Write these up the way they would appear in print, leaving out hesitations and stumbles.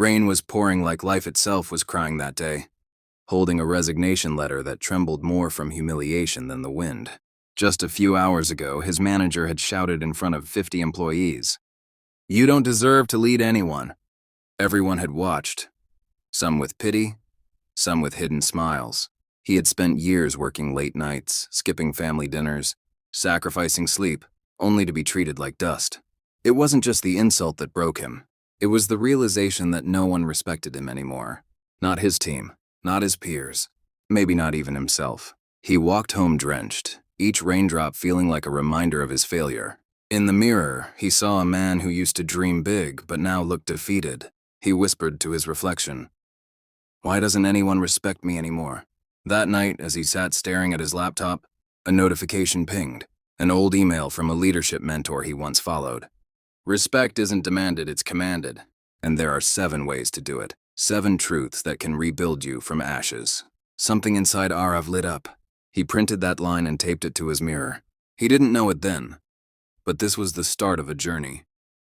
Rain was pouring like life itself was crying that day, holding a resignation letter that trembled more from humiliation than the wind. Just a few hours ago, his manager had shouted in front of 50 employees, "You don't deserve to lead anyone." Everyone had watched, some with pity, some with hidden smiles. He had spent years working late nights, skipping family dinners, sacrificing sleep, only to be treated like dust. It wasn't just the insult that broke him. It was the realization that no one respected him anymore. Not his team, not his peers, maybe not even himself. He walked home drenched, each raindrop feeling like a reminder of his failure. In the mirror, he saw a man who used to dream big but now looked defeated. He whispered to his reflection, "Why doesn't anyone respect me anymore?" That night, as he sat staring at his laptop, a notification pinged, an old email from a leadership mentor he once followed. Respect isn't demanded, it's commanded. And there are 7 ways to do it. 7 truths that can rebuild you from ashes. Something inside Arav lit up. He printed that line and taped it to his mirror. He didn't know it then, but this was the start of a journey.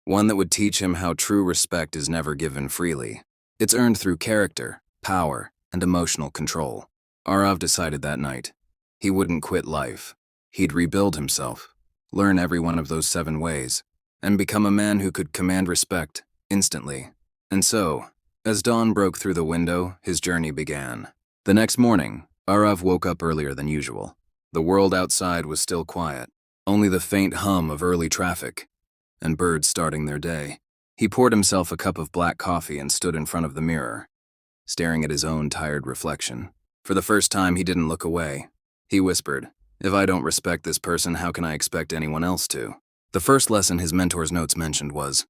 One that would teach him how true respect is never given freely. It's earned through character, power, and emotional control. Arav decided that night. He wouldn't quit life. He'd rebuild himself, learn every one of those 7 ways, and become a man who could command respect instantly. And so, as dawn broke through the window, his journey began. The next morning, Arav woke up earlier than usual. The world outside was still quiet, only the faint hum of early traffic and birds starting their day. He poured himself a cup of black coffee and stood in front of the mirror, staring at his own tired reflection. For the first time, he didn't look away. He whispered, "If I don't respect this person, how can I expect anyone else to?" The first lesson his mentor's notes mentioned was,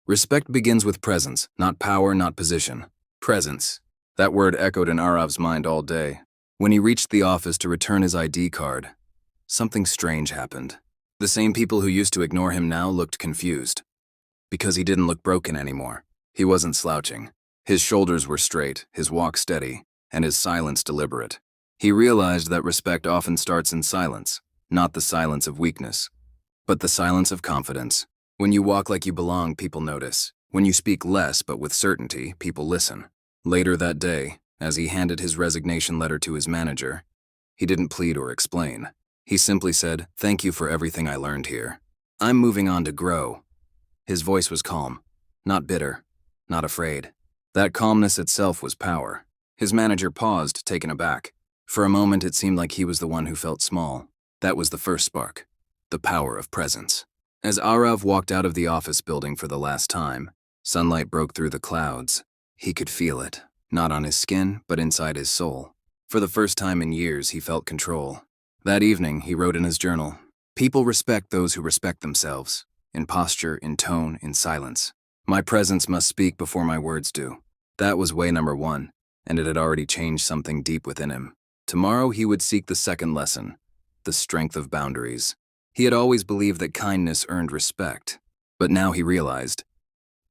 respect begins with presence, not power, not position. Presence. That word echoed in Arav's mind all day. When he reached the office to return his ID card, something strange happened. The same people who used to ignore him now looked confused. Because he didn't look broken anymore. He wasn't slouching. His shoulders were straight, his walk steady, and his silence deliberate. He realized that respect often starts in silence, not the silence of weakness, but the silence of confidence. When you walk like you belong, people notice. When you speak less but with certainty, people listen. Later that day, as he handed his resignation letter to his manager, he didn't plead or explain. He simply said, "Thank you for everything I learned here. I'm moving on to grow." His voice was calm, not bitter, not afraid. That calmness itself was power. His manager paused, taken aback. For a moment, it seemed like he was the one who felt small. That was the first spark. The power of presence. As Arav walked out of the office building for the last time, sunlight broke through the clouds. He could feel it, not on his skin, but inside his soul. For the first time in years, he felt control. That evening, he wrote in his journal, "People respect those who respect themselves, in posture, in tone, in silence. My presence must speak before my words do." That was way number 1, and it had already changed something deep within him. Tomorrow, he would seek the second lesson, the strength of boundaries. He had always believed that kindness earned respect, but now he realized,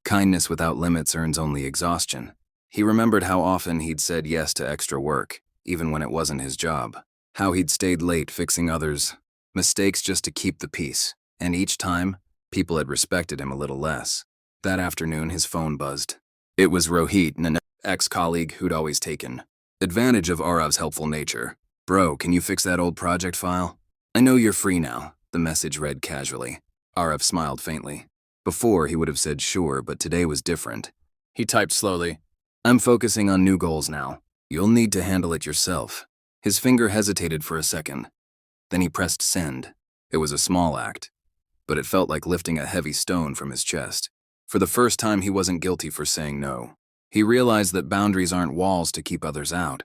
kindness without limits earns only exhaustion. He remembered how often he'd said yes to extra work, even when it wasn't his job. How he'd stayed late fixing others' mistakes just to keep the peace, and each time, people had respected him a little less. That afternoon, his phone buzzed. It was Rohit, an ex-colleague who'd always taken advantage of Arav's helpful nature. "Bro, can you fix that old project file? I know you're free now," the message read casually. Arav smiled faintly. Before, he would have said sure, but today was different. He typed slowly, "I'm focusing on new goals now. You'll need to handle it yourself." His finger hesitated for a second. Then he pressed send. It was a small act, but it felt like lifting a heavy stone from his chest. For the first time, he wasn't guilty for saying no. He realized that boundaries aren't walls to keep others out.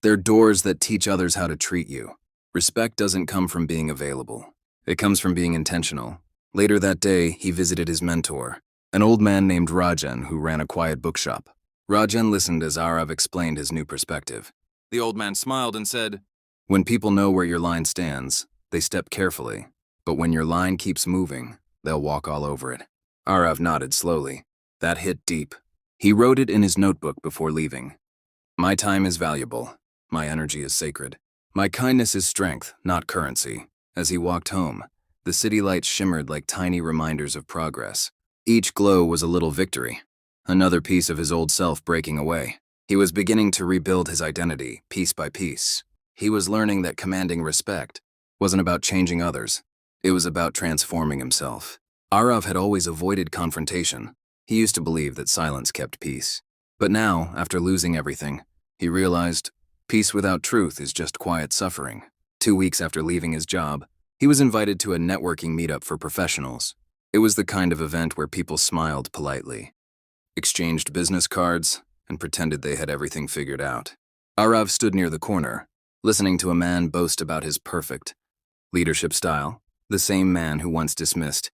They're doors that teach others how to treat you. Respect doesn't come from being available. It comes from being intentional. Later that day, he visited his mentor, an old man named Rajan who ran a quiet bookshop. Rajan listened as Arav explained his new perspective. The old man smiled and said, "When people know where your line stands, they step carefully. But when your line keeps moving, they'll walk all over it." Arav nodded slowly. That hit deep. He wrote it in his notebook before leaving. "My time is valuable. My energy is sacred. My kindness is strength, not currency." As he walked home, the city lights shimmered like tiny reminders of progress. Each glow was a little victory. Another piece of his old self breaking away. He was beginning to rebuild his identity, piece by piece. He was learning that commanding respect wasn't about changing others. It was about transforming himself. Arav had always avoided confrontation. He used to believe that silence kept peace. But now, after losing everything, he realized peace without truth is just quiet suffering. 2 weeks after leaving his job, he was invited to a networking meetup for professionals. It was the kind of event where people smiled politely, exchanged business cards, and pretended they had everything figured out. Arav stood near the corner, listening to a man boast about his perfect leadership style, the same man who once dismissed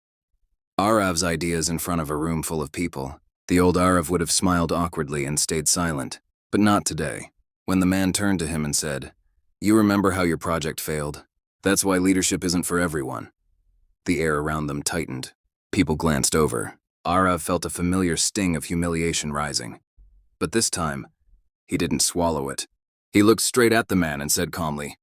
Arav's ideas in front of a room full of people. The old Arav would have smiled awkwardly and stayed silent, but not today. When the man turned to him and said, "You remember how your project failed? That's why leadership isn't for everyone." The air around them tightened. People glanced over. Arav felt a familiar sting of humiliation rising. But this time, he didn't swallow it. He looked straight at the man and said calmly,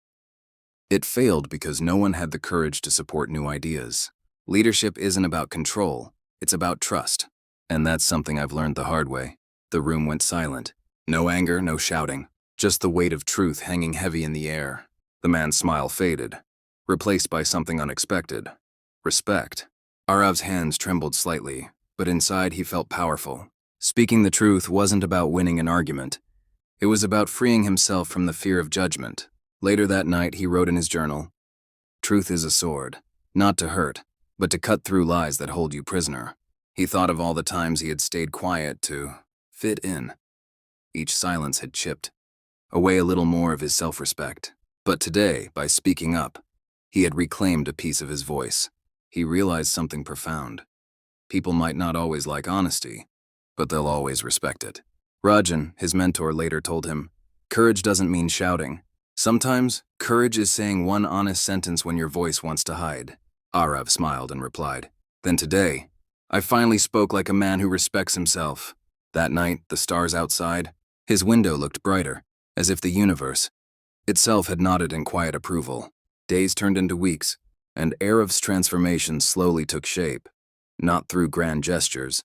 "It failed because no one had the courage to support new ideas. Leadership isn't about control, it's about trust. And that's something I've learned the hard way." The room went silent. No anger, no shouting, just the weight of truth hanging heavy in the air. The man's smile faded, replaced by something unexpected: respect. Arav's hands trembled slightly, but inside he felt powerful. Speaking the truth wasn't about winning an argument. It was about freeing himself from the fear of judgment. Later that night, he wrote in his journal, "Truth is a sword, not to hurt, but to cut through lies that hold you prisoner." He thought of all the times he had stayed quiet to fit in. Each silence had chipped away a little more of his self-respect. But today, by speaking up, he had reclaimed a piece of his voice. He realized something profound. People might not always like honesty, but they'll always respect it. Rajan, his mentor, later told him, "Courage doesn't mean shouting. Sometimes, courage is saying one honest sentence when your voice wants to hide." Arav smiled and replied, "Then today, I finally spoke like a man who respects himself." That night, the stars outside, his window looked brighter, as if the universe itself had nodded in quiet approval. Days turned into weeks, and Arav's transformation slowly took shape, not through grand gestures,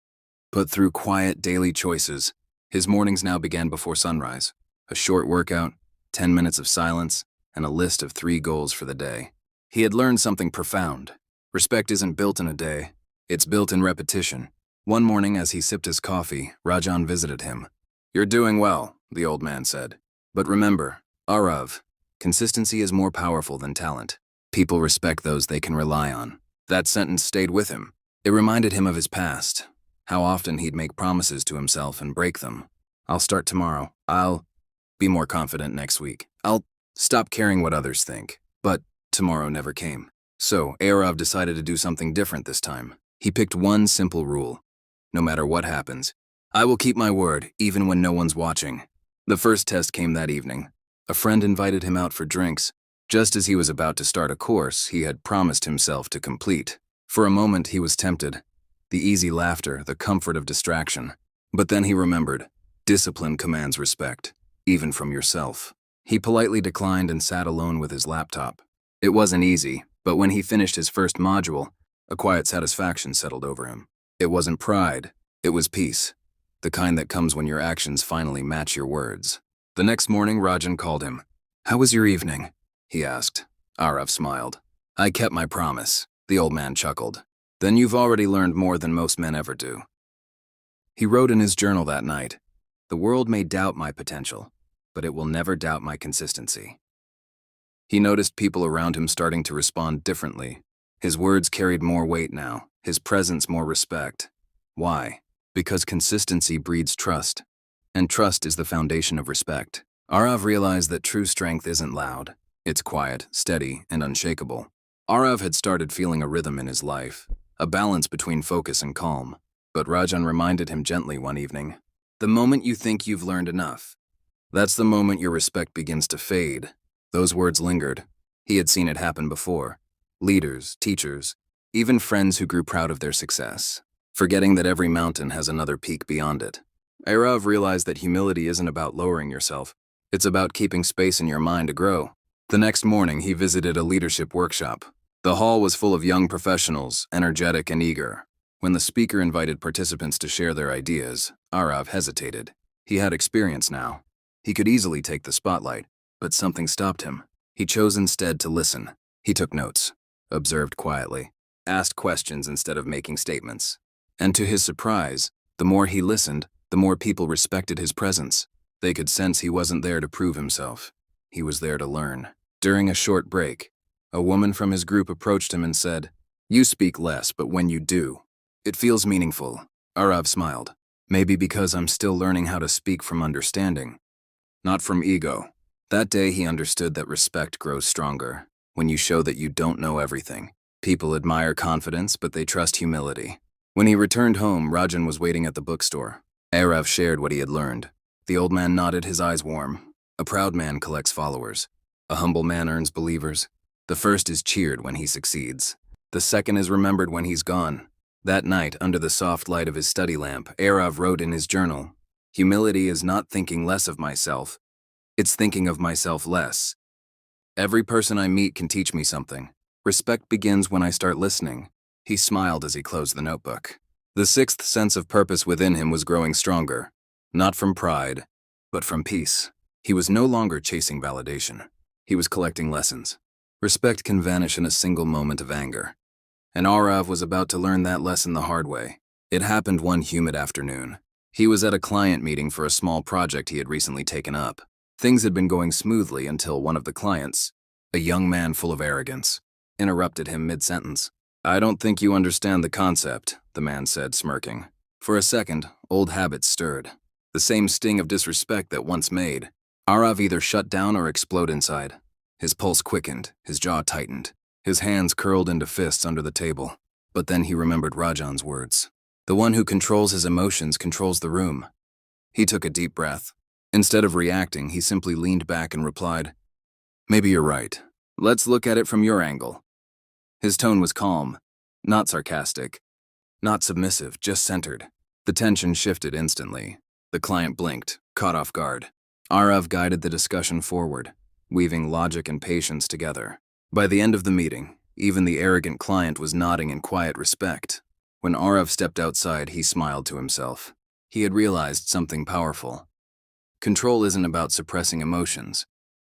but through quiet daily choices. His mornings now began before sunrise: a short workout, 10 minutes of silence, and a list of 3 goals for the day. He had learned something profound. Respect isn't built in a day, it's built in repetition. One morning, as he sipped his coffee, Rajan visited him. "You're doing well," the old man said. "But remember, Arav, consistency is more powerful than talent. People respect those they can rely on." That sentence stayed with him. It reminded him of his past, how often he'd make promises to himself and break them. "I'll start tomorrow. I'll be more confident next week. I'll stop caring what others think." But tomorrow never came. So Arav decided to do something different this time. He picked one simple rule: no matter what happens, I will keep my word, even when no one's watching. The first test came that evening. A friend invited him out for drinks, just as he was about to start a course he had promised himself to complete. For a moment, he was tempted. The easy laughter, the comfort of distraction. But then he remembered, discipline commands respect, even from yourself. He politely declined and sat alone with his laptop. It wasn't easy, but when he finished his first module, a quiet satisfaction settled over him. It wasn't pride, it was peace. The kind that comes when your actions finally match your words. The next morning, Rajan called him. "How was your evening?" he asked. Arav smiled. "I kept my promise," the old man chuckled. "Then you've already learned more than most men ever do." He wrote in his journal that night, "The world may doubt my potential, but it will never doubt my consistency." He noticed people around him starting to respond differently. His words carried more weight now, his presence more respect. Why? Because consistency breeds trust, and trust is the foundation of respect. Arav realized that true strength isn't loud. It's quiet, steady, and unshakable. Arav had started feeling a rhythm in his life, a balance between focus and calm. But Rajan reminded him gently one evening, "The moment you think you've learned enough, that's the moment your respect begins to fade." Those words lingered. He had seen it happen before. Leaders, teachers, even friends who grew proud of their success, forgetting that every mountain has another peak beyond it. Arav realized that humility isn't about lowering yourself. It's about keeping space in your mind to grow. The next morning, he visited a leadership workshop. The hall was full of young professionals, energetic and eager. When the speaker invited participants to share their ideas, Arav hesitated. He had experience now. He could easily take the spotlight, but something stopped him. He chose instead to listen. He took notes, observed quietly, asked questions instead of making statements. And to his surprise, the more he listened, the more people respected his presence. They could sense he wasn't there to prove himself. He was there to learn. During a short break, a woman from his group approached him and said, "You speak less, but when you do, it feels meaningful." Arav smiled. "Maybe because I'm still learning how to speak from understanding, not from ego." That day he understood that respect grows stronger when you show that you don't know everything. People admire confidence, but they trust humility. When he returned home, Rajan was waiting at the bookstore. Arav shared what he had learned. The old man nodded, his eyes warm. A proud man collects followers. A humble man earns believers. The first is cheered when he succeeds. The second is remembered when he's gone. That night, under the soft light of his study lamp, Arav wrote in his journal, "Humility is not thinking less of myself. It's thinking of myself less. Every person I meet can teach me something. Respect begins when I start listening." He smiled as he closed the notebook. The sixth sense of purpose within him was growing stronger, not from pride, but from peace. He was no longer chasing validation. He was collecting lessons. Respect can vanish in a single moment of anger. And Arav was about to learn that lesson the hard way. It happened one humid afternoon. He was at a client meeting for a small project he had recently taken up. Things had been going smoothly until one of the clients, a young man full of arrogance, interrupted him mid-sentence. "I don't think you understand the concept," the man said, smirking. For a second, old habits stirred. The same sting of disrespect that once made. Arav either shut down or explode inside. His pulse quickened, his jaw tightened. His hands curled into fists under the table. But then he remembered Rajan's words. The one who controls his emotions controls the room. He took a deep breath. Instead of reacting, he simply leaned back and replied, "Maybe you're right. Let's look at it from your angle." His tone was calm, not sarcastic, not submissive, just centered. The tension shifted instantly. The client blinked, caught off guard. Arav guided the discussion forward, weaving logic and patience together. By the end of the meeting, even the arrogant client was nodding in quiet respect. When Arav stepped outside, he smiled to himself. He had realized something powerful. Control isn't about suppressing emotions.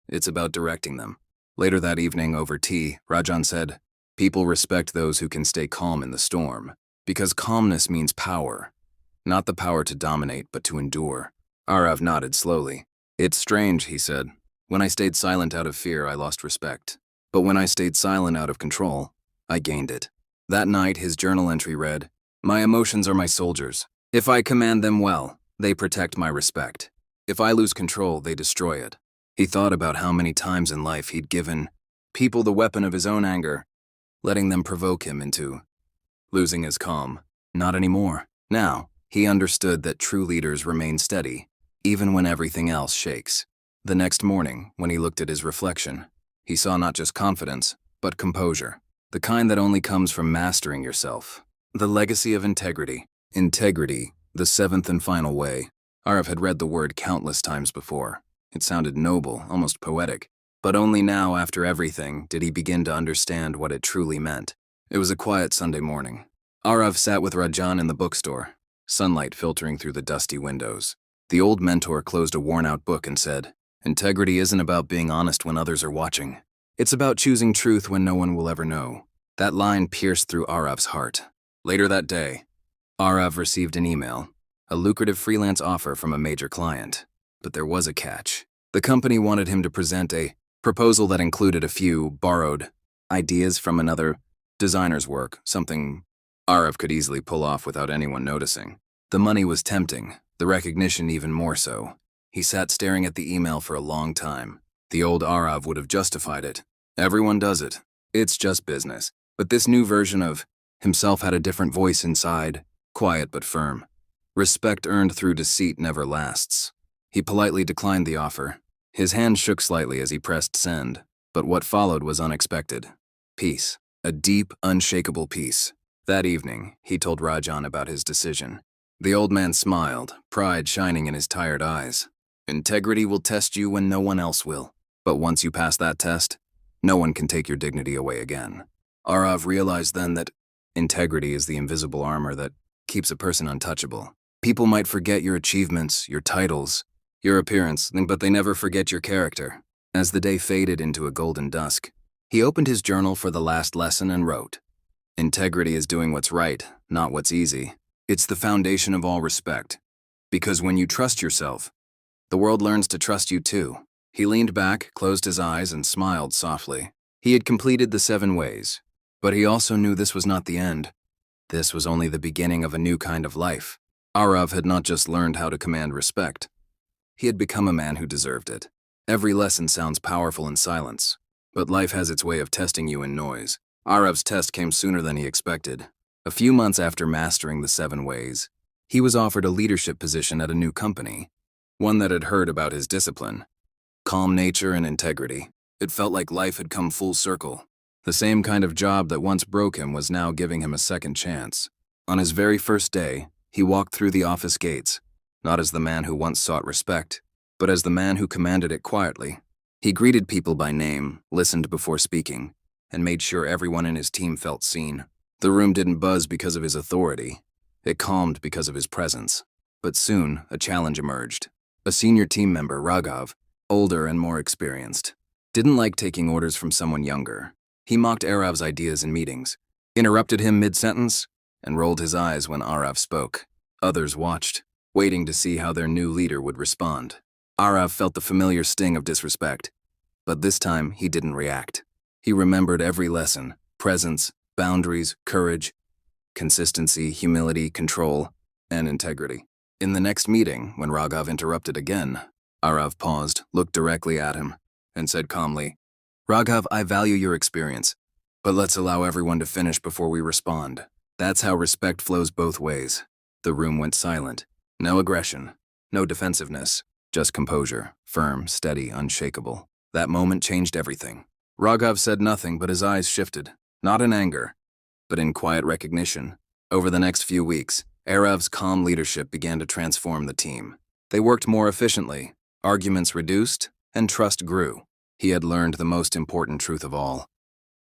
It's about directing them. Later that evening, over tea, Rajan said, "People respect those who can stay calm in the storm, because calmness means power. Not the power to dominate, but to endure." Arav nodded slowly. "It's strange," he said. "When I stayed silent out of fear, I lost respect. But when I stayed silent out of control, I gained it." That night, his journal entry read, "My emotions are my soldiers. If I command them well, they protect my respect. If I lose control, they destroy it." He thought about how many times in life he'd given people the weapon of his own anger, letting them provoke him into losing his calm. Not anymore. Now, he understood that true leaders remain steady, even when everything else shakes. The next morning, when he looked at his reflection, he saw not just confidence, but composure. The kind that only comes from mastering yourself. The legacy of integrity. Integrity, the seventh and final way. Arav had read the word countless times before. It sounded noble, almost poetic. But only now, after everything, did he begin to understand what it truly meant. It was a quiet Sunday morning. Arav sat with Rajan in the bookstore, sunlight filtering through the dusty windows. The old mentor closed a worn-out book and said, "Integrity isn't about being honest when others are watching. It's about choosing truth when no one will ever know." That line pierced through Arav's heart. Later that day, Arav received an email, a lucrative freelance offer from a major client. But there was a catch. The company wanted him to present a proposal that included a few borrowed ideas from another designer's work, something Arav could easily pull off without anyone noticing. The money was tempting, the recognition even more so. He sat staring at the email for a long time. The old Arav would have justified it. Everyone does it. It's just business. But this new version of himself had a different voice inside, quiet but firm. Respect earned through deceit never lasts. He politely declined the offer. His hand shook slightly as he pressed send, but what followed was unexpected. Peace. A deep, unshakable peace. That evening, he told Rajan about his decision. The old man smiled, pride shining in his tired eyes. "Integrity will test you when no one else will. But once you pass that test, no one can take your dignity away again." Arav realized then that Integrity is the invisible armor that keeps a person untouchable. People might forget your achievements, your titles, your appearance, but they never forget your character. As the day faded into a golden dusk, he opened his journal for the last lesson and wrote, "Integrity is doing what's right, not what's easy. It's the foundation of all respect. Because when you trust yourself, the world learns to trust you too." He leaned back, closed his eyes, and smiled softly. He had completed the 7 ways, but he also knew this was not the end. This was only the beginning of a new kind of life. Arav had not just learned how to command respect. He had become a man who deserved it. Every lesson sounds powerful in silence, but life has its way of testing you in noise. Arav's test came sooner than he expected. A few months after mastering the 7 ways, he was offered a leadership position at a new company, one that had heard about his discipline, calm nature, and integrity. It felt like life had come full circle. The same kind of job that once broke him was now giving him a second chance. On his very first day, he walked through the office gates, not as the man who once sought respect, but as the man who commanded it quietly. He greeted people by name, listened before speaking, and made sure everyone in his team felt seen. The room didn't buzz because of his authority. It calmed because of his presence. But soon, a challenge emerged. A senior team member, Raghav, older and more experienced, didn't like taking orders from someone younger. He mocked Arav's ideas in meetings, interrupted him mid-sentence, and rolled his eyes when Arav spoke. Others watched, waiting to see how their new leader would respond. Arav felt the familiar sting of disrespect, but this time he didn't react. He remembered every lesson: presence, boundaries, courage, consistency, humility, control, and integrity. In the next meeting, when Raghav interrupted again, Arav paused, looked directly at him, and said calmly, "Raghav, I value your experience, but let's allow everyone to finish before we respond." That's how respect flows both ways. The room went silent. No aggression, no defensiveness, just composure, firm, steady, unshakable. That moment changed everything. Raghav said nothing, but his eyes shifted, not in anger, but in quiet recognition. Over the next few weeks, Arav's calm leadership began to transform the team. They worked more efficiently, arguments reduced, and trust grew. He had learned the most important truth of all.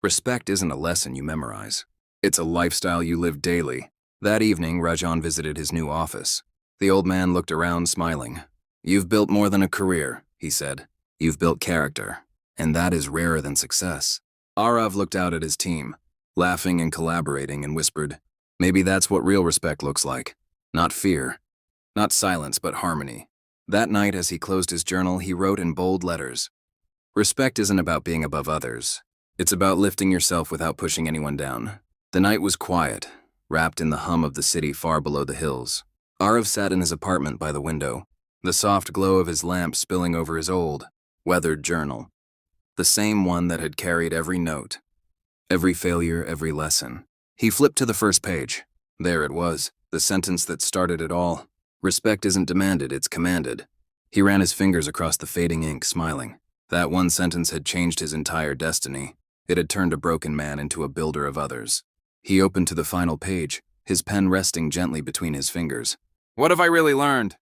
Respect isn't a lesson you memorize. It's a lifestyle you live daily. That evening, Rajan visited his new office. The old man looked around, smiling. "You've built more than a career," he said. "You've built character, and that is rarer than success." Arav looked out at his team, laughing and collaborating, and whispered, "Maybe that's what real respect looks like. Not fear, not silence, but harmony." That night, as he closed his journal, he wrote in bold letters, "Respect isn't about being above others. It's about lifting yourself without pushing anyone down." The night was quiet, wrapped in the hum of the city far below the hills. Arav sat in his apartment by the window, the soft glow of his lamp spilling over his old, weathered journal. The same one that had carried every note, every failure, every lesson. He flipped to the first page. There it was, the sentence that started it all. "Respect isn't demanded, it's commanded." He ran his fingers across the fading ink, smiling. That one sentence had changed his entire destiny. It had turned a broken man into a builder of others. He opened to the final page, his pen resting gently between his fingers. "What have I really learned?"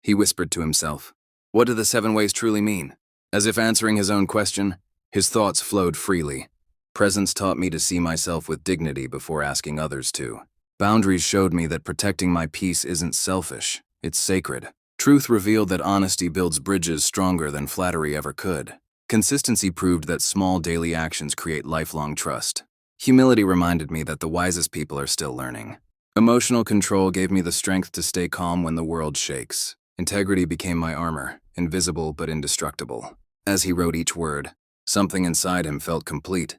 he whispered to himself. What do the 7 ways truly mean? As if answering his own question, his thoughts flowed freely. Presence taught me to see myself with dignity before asking others to. Boundaries showed me that protecting my peace isn't selfish, it's sacred. Truth revealed that honesty builds bridges stronger than flattery ever could. Consistency proved that small daily actions create lifelong trust. Humility reminded me that the wisest people are still learning. Emotional control gave me the strength to stay calm when the world shakes. Integrity became my armor, invisible but indestructible. As he wrote each word, something inside him felt complete.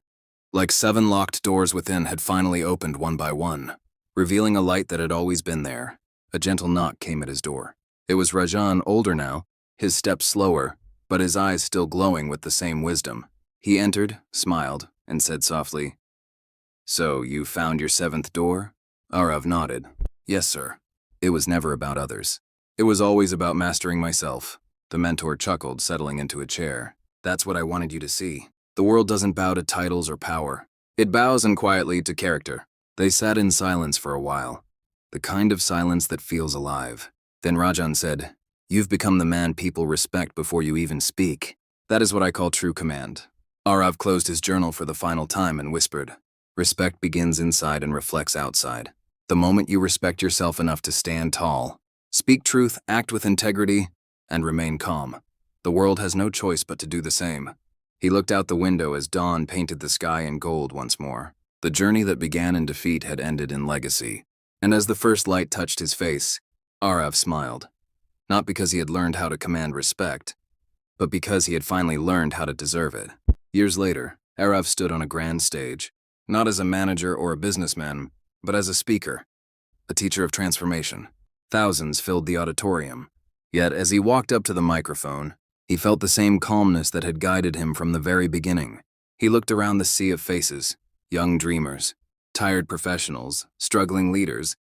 Like 7 locked doors within had finally opened one by one, revealing a light that had always been there. A gentle knock came at his door. It was Rajan, older now, his steps slower, but his eyes still glowing with the same wisdom. He entered, smiled, and said softly, "So, you found your 7th door?" Arav nodded. "Yes, sir. It was never about others. It was always about mastering myself." The mentor chuckled, settling into a chair. "That's what I wanted you to see. The world doesn't bow to titles or power. It bows and quietly to character." They sat in silence for a while, the kind of silence that feels alive. Then Rajan said, "You've become the man people respect before you even speak. That is what I call true command." Arav closed his journal for the final time and whispered, Respect begins inside and reflects outside. The moment you respect yourself enough to stand tall, speak truth, act with integrity, and remain calm, the world has no choice but to do the same. He looked out the window as dawn painted the sky in gold once more. The journey that began in defeat had ended in legacy. And as the first light touched his face, Arav smiled. Not because he had learned how to command respect, but because he had finally learned how to deserve it. Years later, Arav stood on a grand stage, not as a manager or a businessman, but as a speaker, a teacher of transformation. Thousands filled the auditorium. Yet, as he walked up to the microphone, he felt the same calmness that had guided him from the very beginning. He looked around the sea of faces, young dreamers, tired professionals, struggling leaders,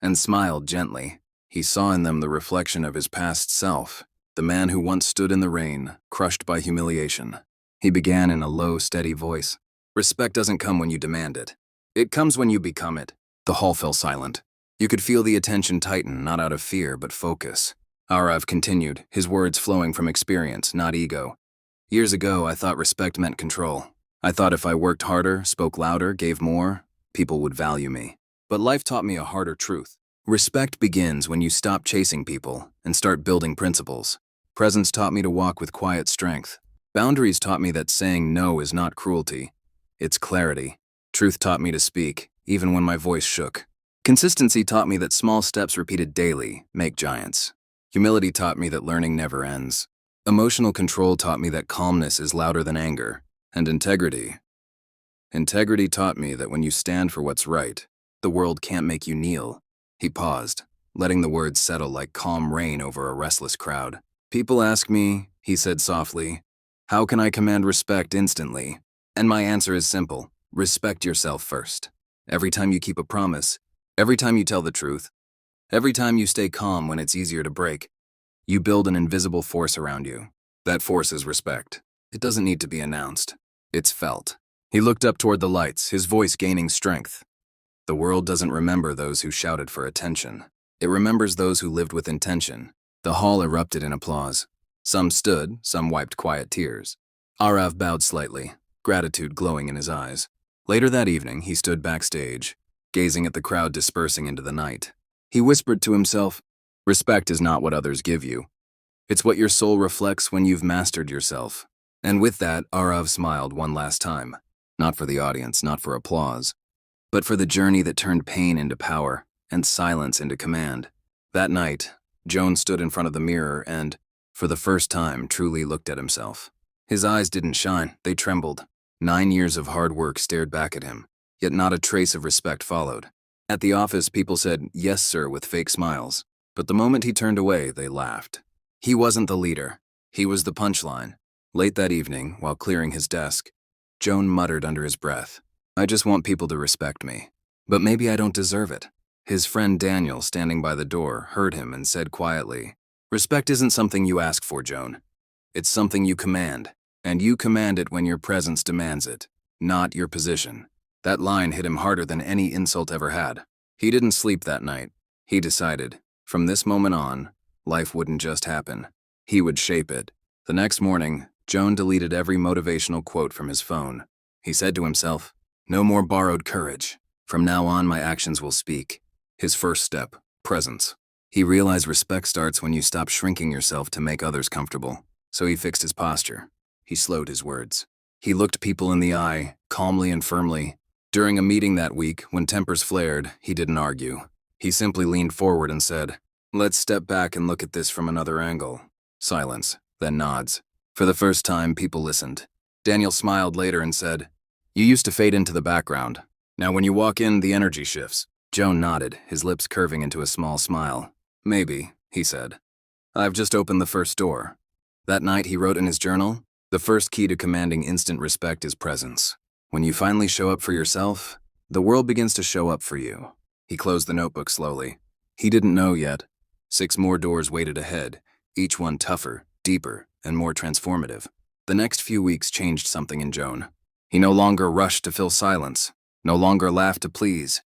and smiled gently. He saw in them the reflection of his past self, the man who once stood in the rain, crushed by humiliation. He began in a low, steady voice. Respect doesn't come when you demand it. It comes when you become it. The hall fell silent. You could feel the attention tighten, not out of fear, but focus. Arav continued, his words flowing from experience, not ego. Years ago, I thought respect meant control. I thought if I worked harder, spoke louder, gave more, people would value me. But life taught me a harder truth. Respect begins when you stop chasing people and start building principles. Presence taught me to walk with quiet strength. Boundaries taught me that saying no is not cruelty. It's clarity. Truth taught me to speak, even when my voice shook. Consistency taught me that small steps repeated daily make giants. Humility taught me that learning never ends. Emotional control taught me that calmness is louder than anger. And integrity taught me that when you stand for what's right, the world can't make you kneel. He paused, letting the words settle like calm rain over a restless crowd. People ask me, he said softly, how can I command respect instantly? And my answer is simple. Respect yourself first. Every time you keep a promise, every time you tell the truth, every time you stay calm when it's easier to break, you build an invisible force around you. That force is respect. It doesn't need to be announced. It's felt. He looked up toward the lights, his voice gaining strength. The world doesn't remember those who shouted for attention. It remembers those who lived with intention. The hall erupted in applause. Some stood, some wiped quiet tears. Arav bowed slightly, gratitude glowing in his eyes. Later that evening, he stood backstage, gazing at the crowd dispersing into the night. He whispered to himself, respect is not what others give you. It's what your soul reflects when you've mastered yourself. And with that, Arav smiled one last time. Not for the audience, not for applause, but for the journey that turned pain into power and silence into command. That night, Jone stood in front of the mirror and, for the first time, truly looked at himself. His eyes didn't shine, they trembled. 9 years of hard work stared back at him, yet not a trace of respect followed. At the office, people said, yes, sir, with fake smiles. But the moment he turned away, they laughed. He wasn't the leader. He was the punchline. Late that evening, while clearing his desk, Jone muttered under his breath, I just want people to respect me. But maybe I don't deserve it. His friend Daniel, standing by the door, heard him and said quietly, respect isn't something you ask for, Jone. It's something you command. And you command it when your presence demands it, not your position. That line hit him harder than any insult ever had. He didn't sleep that night. He decided, from this moment on, life wouldn't just happen. He would shape it. The next morning, Jone deleted every motivational quote from his phone. He said to himself, no more borrowed courage. From now on, my actions will speak. His first step, presence. He realized respect starts when you stop shrinking yourself to make others comfortable. So he fixed his posture. He slowed his words. He looked people in the eye, calmly and firmly. During a meeting that week, when tempers flared, he didn't argue. He simply leaned forward and said, let's step back and look at this from another angle. Silence, then nods. For the first time, people listened. Daniel smiled later and said, you used to fade into the background. Now when you walk in, the energy shifts. Jone nodded, his lips curving into a small smile. Maybe, he said. I've just opened the first door. That night, he wrote in his journal, the first key to commanding instant respect is presence. When you finally show up for yourself, the world begins to show up for you. He closed the notebook slowly. He didn't know yet. 6 more doors waited ahead, each one tougher, deeper, and more transformative. The next few weeks changed something in Jone. He no longer rushed to fill silence, no longer laughed to please,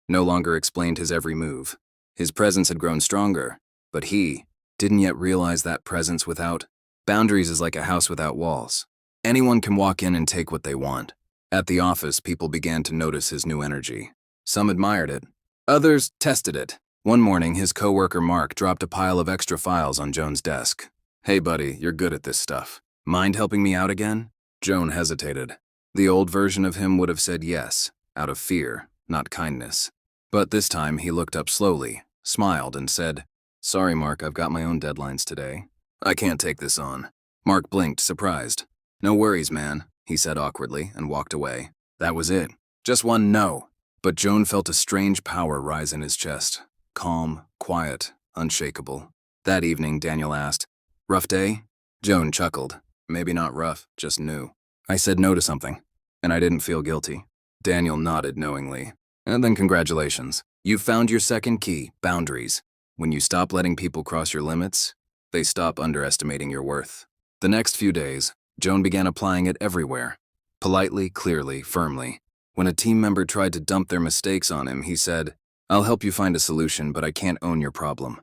no longer explained his every move. His presence had grown stronger, but he didn't yet realize that presence without boundaries is like a house without walls. Anyone can walk in and take what they want. At the office, people began to notice his new energy. Some admired it. Others tested it. One morning, his coworker Mark dropped a pile of extra files on Jone's desk. "Hey buddy, you're good at this stuff. Mind helping me out again?" Jone hesitated. The old version of him would have said yes, out of fear, not kindness. But this time he looked up slowly, smiled, and said, "Sorry, Mark, I've got my own deadlines today. I can't take this on." Mark blinked, surprised. "No worries, man," he said awkwardly, and walked away. That was it. Just one no. But Jone felt a strange power rise in his chest. Calm, quiet, unshakable. That evening, Daniel asked, "Rough day?" Jone chuckled. "Maybe not rough, just new. I said no to something, and I didn't feel guilty." Daniel nodded knowingly. "And then congratulations. You've found your second key, boundaries. When you stop letting people cross your limits, they stop underestimating your worth." The next few days, Jone began applying it everywhere. Politely, clearly, firmly. When a team member tried to dump their mistakes on him, he said, "I'll help you find a solution, but I can't own your problem."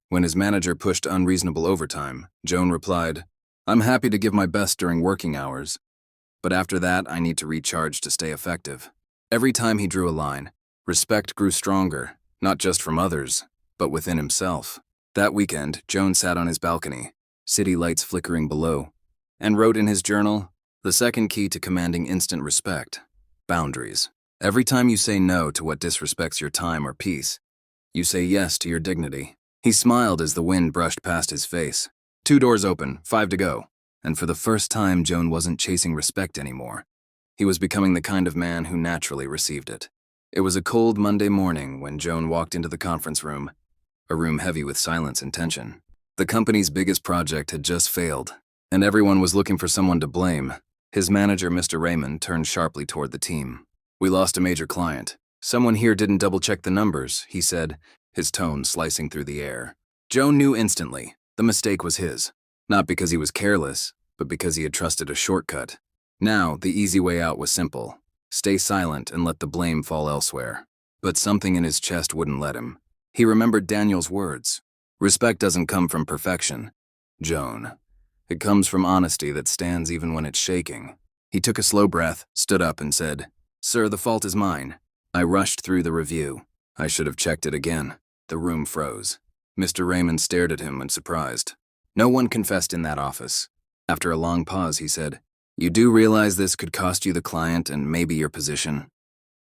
When his manager pushed unreasonable overtime, Jone replied, "I'm happy to give my best during working hours, but after that, I need to recharge to stay effective." Every time he drew a line, respect grew stronger, not just from others, but within himself. That weekend, Jone sat on his balcony, city lights flickering below, and wrote in his journal, "The second key to commanding instant respect, boundaries. Every time you say no to what disrespects your time or peace, you say yes to your dignity." He smiled as the wind brushed past his face. 2 doors open, 5 to go. And for the first time, Jone wasn't chasing respect anymore. He was becoming the kind of man who naturally received it. It was a cold Monday morning when Jone walked into the conference room, a room heavy with silence and tension. The company's biggest project had just failed, and everyone was looking for someone to blame. His manager, Mr. Raymond, turned sharply toward the team. "We lost a major client. Someone here didn't double-check the numbers," he said, his tone slicing through the air. Jone knew instantly the mistake was his, not because he was careless, but because he had trusted a shortcut. Now, the easy way out was simple: stay silent and let the blame fall elsewhere. But something in his chest wouldn't let him. He remembered Daniel's words. "Respect doesn't come from perfection, Jone. It comes from honesty that stands even when it's shaking." He took a slow breath, stood up, and said, "Sir, the fault is mine. I rushed through the review. I should have checked it again." The room froze. Mr. Raymond stared at him in surprise. No one confessed in that office. After a long pause, he said, "You do realize this could cost you the client and maybe your position?"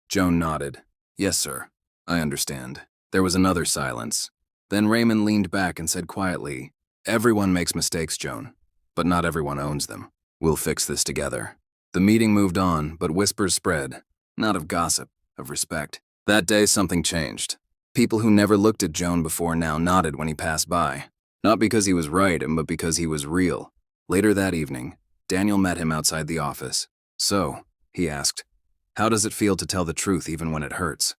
Jone nodded. "Yes, sir. I understand." There was another silence. Then Raymond leaned back and said quietly, "Everyone makes mistakes, Jone, but not everyone owns them. We'll fix this together." The meeting moved on, but whispers spread, not of gossip, of respect. That day, something changed. People who never looked at Jone before now nodded when he passed by. Not because he was right, but because he was real. Later that evening, Daniel met him outside the office. "So," he asked, "how does it feel to tell the truth even when it hurts?"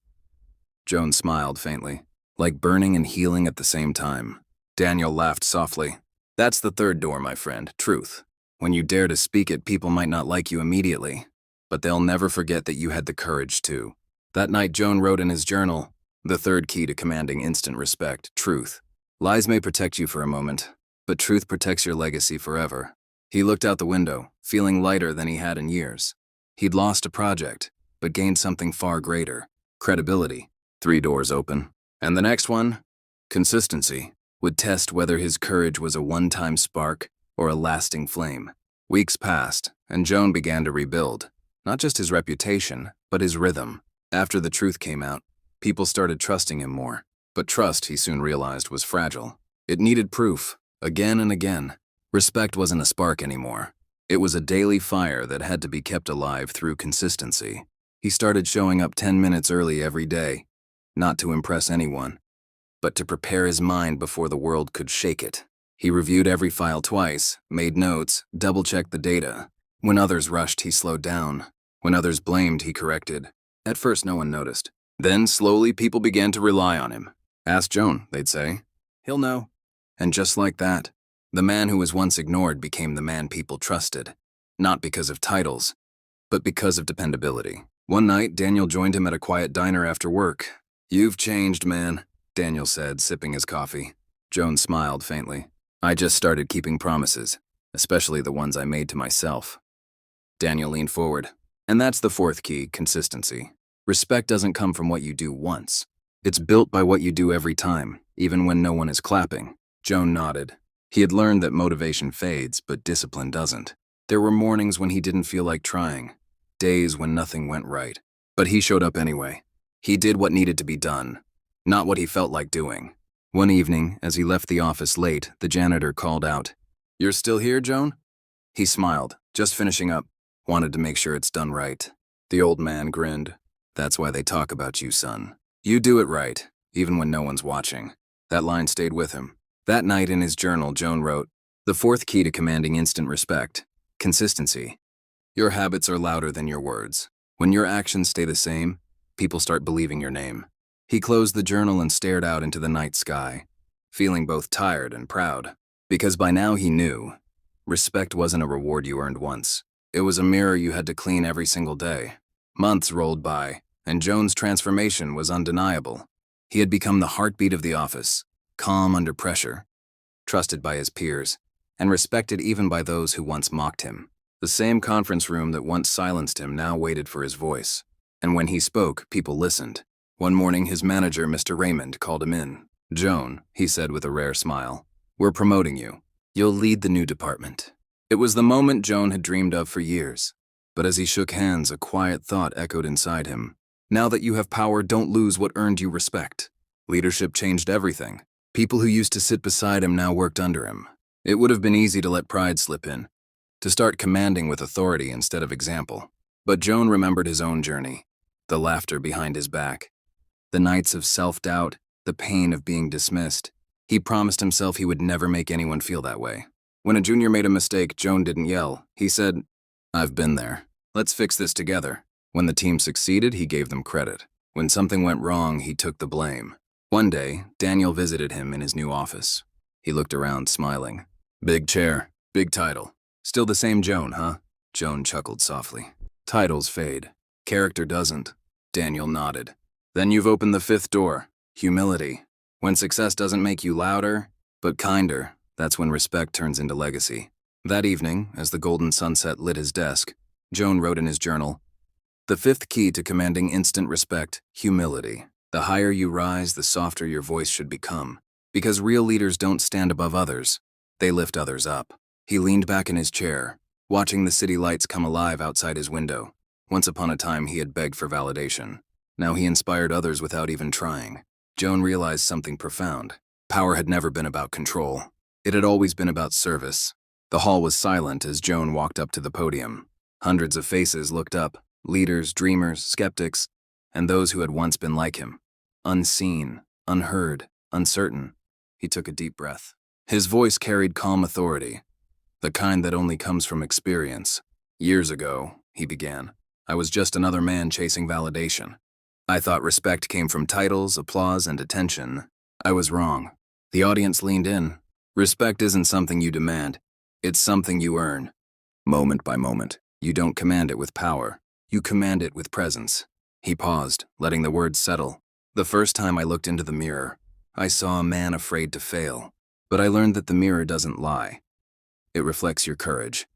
Jone smiled faintly, like burning and healing at the same time. Daniel laughed softly. "That's the third door, my friend, truth. When you dare to speak it, people might not like you immediately, but they'll never forget that you had the courage to." That night, Jone wrote in his journal, "The third key to commanding instant respect, truth. Lies may protect you for a moment, but truth protects your legacy forever." He looked out the window, feeling lighter than he had in years. He'd lost a project, but gained something far greater: credibility. 3 doors open. And the next one, consistency, would test whether his courage was a one-time spark or a lasting flame. Weeks passed, and Jone began to rebuild, not just his reputation, but his rhythm. After the truth came out, people started trusting him more. But trust, he soon realized, was fragile. It needed proof, again and again. Respect wasn't a spark anymore. It was a daily fire that had to be kept alive through consistency. He started showing up 10 minutes early every day, not to impress anyone, but to prepare his mind before the world could shake it. He reviewed every file twice, made notes, double-checked the data. When others rushed, he slowed down. When others blamed, he corrected. At first, no one noticed. Then, slowly, people began to rely on him. "Ask Jone," they'd say. "He'll know." And just like that, the man who was once ignored became the man people trusted, not because of titles, but because of dependability. One night, Daniel joined him at a quiet diner after work. "You've changed, man," Daniel said, sipping his coffee. Jone smiled faintly. "I just started keeping promises, especially the ones I made to myself." Daniel leaned forward. And that's the fourth key, consistency. Respect doesn't come from what you do once. It's built by what you do every time, even when no one is clapping. Jone nodded. He had learned that motivation fades, but discipline doesn't. There were mornings when he didn't feel like trying, days when nothing went right. But he showed up anyway. He did what needed to be done, not what he felt like doing. One evening, as he left the office late, the janitor called out, "You're still here, Jone?" He smiled, just finishing up, wanted to make sure it's done right. The old man grinned. "That's why they talk about you, son. You do it right, even when no one's watching." That line stayed with him. That night in his journal, Jone wrote, "The fourth key to commanding instant respect, consistency. Your habits are louder than your words. When your actions stay the same, people start believing your name." He closed the journal and stared out into the night sky, feeling both tired and proud. Because by now he knew, respect wasn't a reward you earned once. It was a mirror you had to clean every single day. Months rolled by, and Jone's transformation was undeniable. He had become the heartbeat of the office, calm under pressure, trusted by his peers, and respected even by those who once mocked him. The same conference room that once silenced him now waited for his voice. And when he spoke, people listened. One morning, his manager, Mr. Raymond, called him in. "Jone," he said with a rare smile, "we're promoting you. You'll lead the new department." It was the moment Jone had dreamed of for years. But as he shook hands, a quiet thought echoed inside him. Now that you have power, don't lose what earned you respect. Leadership changed everything. People who used to sit beside him now worked under him. It would have been easy to let pride slip in, to start commanding with authority instead of example. But Jone remembered his own journey, the laughter behind his back, the nights of self-doubt, the pain of being dismissed. He promised himself he would never make anyone feel that way. When a junior made a mistake, Jone didn't yell. He said, "I've been there. Let's fix this together." When the team succeeded, he gave them credit. When something went wrong, he took the blame. One day, Daniel visited him in his new office. He looked around, smiling. "Big chair, big title. Still the same Jone, huh?" Jone chuckled softly. "Titles fade. Character doesn't." Daniel nodded. "Then you've opened the fifth door, humility. When success doesn't make you louder, but kinder, that's when respect turns into legacy." That evening, as the golden sunset lit his desk, Jone wrote in his journal, "The fifth key to commanding instant respect, humility. The higher you rise, the softer your voice should become. Because real leaders don't stand above others, they lift others up." He leaned back in his chair, watching the city lights come alive outside his window. Once upon a time, he had begged for validation. Now he inspired others without even trying. Jone realized something profound. Power had never been about control. It had always been about service. The hall was silent as Jone walked up to the podium. Hundreds of faces looked up, leaders, dreamers, skeptics, and those who had once been like him. Unseen, unheard, uncertain, he took a deep breath. His voice carried calm authority, the kind that only comes from experience. "Years ago," he began, "I was just another man chasing validation. I thought respect came from titles, applause, and attention. I was wrong." The audience leaned in. "Respect isn't something you demand. It's something you earn. Moment by moment. You don't command it with power. You command it with presence." He paused, letting the words settle. "The first time I looked into the mirror, I saw a man afraid to fail. But I learned that the mirror doesn't lie. It reflects your courage,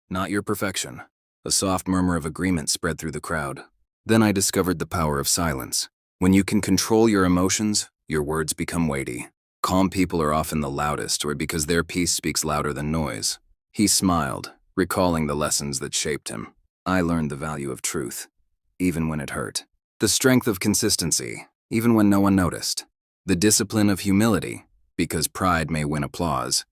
not your perfection." A soft murmur of agreement spread through the crowd. Then I discovered the power of silence. When you can control your emotions, your words become weighty. Calm people are often the loudest, or because their peace speaks louder than noise. He smiled, recalling the lessons that shaped him. "I learned the value of truth, even when it hurt. The strength of consistency, even when no one noticed. The discipline of humility, because pride may win applause,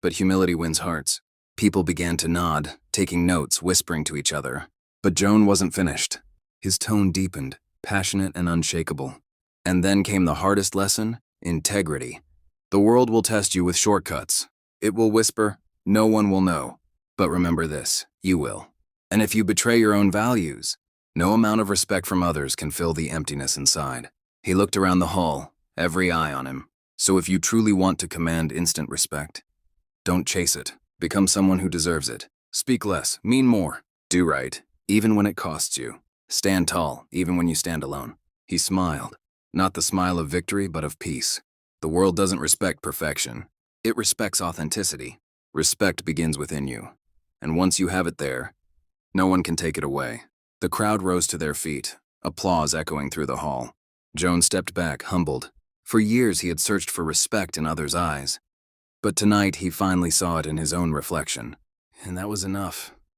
but humility wins hearts." People began to nod, taking notes, whispering to each other. But Jone wasn't finished. His tone deepened, passionate and unshakable. "And then came the hardest lesson, integrity. The world will test you with shortcuts. It will whisper, 'No one will know.' But remember this, you will. And if you betray your own values, no amount of respect from others can fill the emptiness inside." He looked around the hall, every eye on him. So if you truly want to command instant respect, don't chase it. Become someone who deserves it. Speak less, mean more. Do right, even when it costs you. Stand tall, even when you stand alone. He smiled, not the smile of victory, but of peace. The world doesn't respect perfection. It respects authenticity. Respect begins within you. And once you have it there, no one can take it away. The crowd rose to their feet, applause echoing through the hall. Jone stepped back, humbled. For years he had searched for respect in others' eyes. But tonight he finally saw it in his own reflection. And that was enough.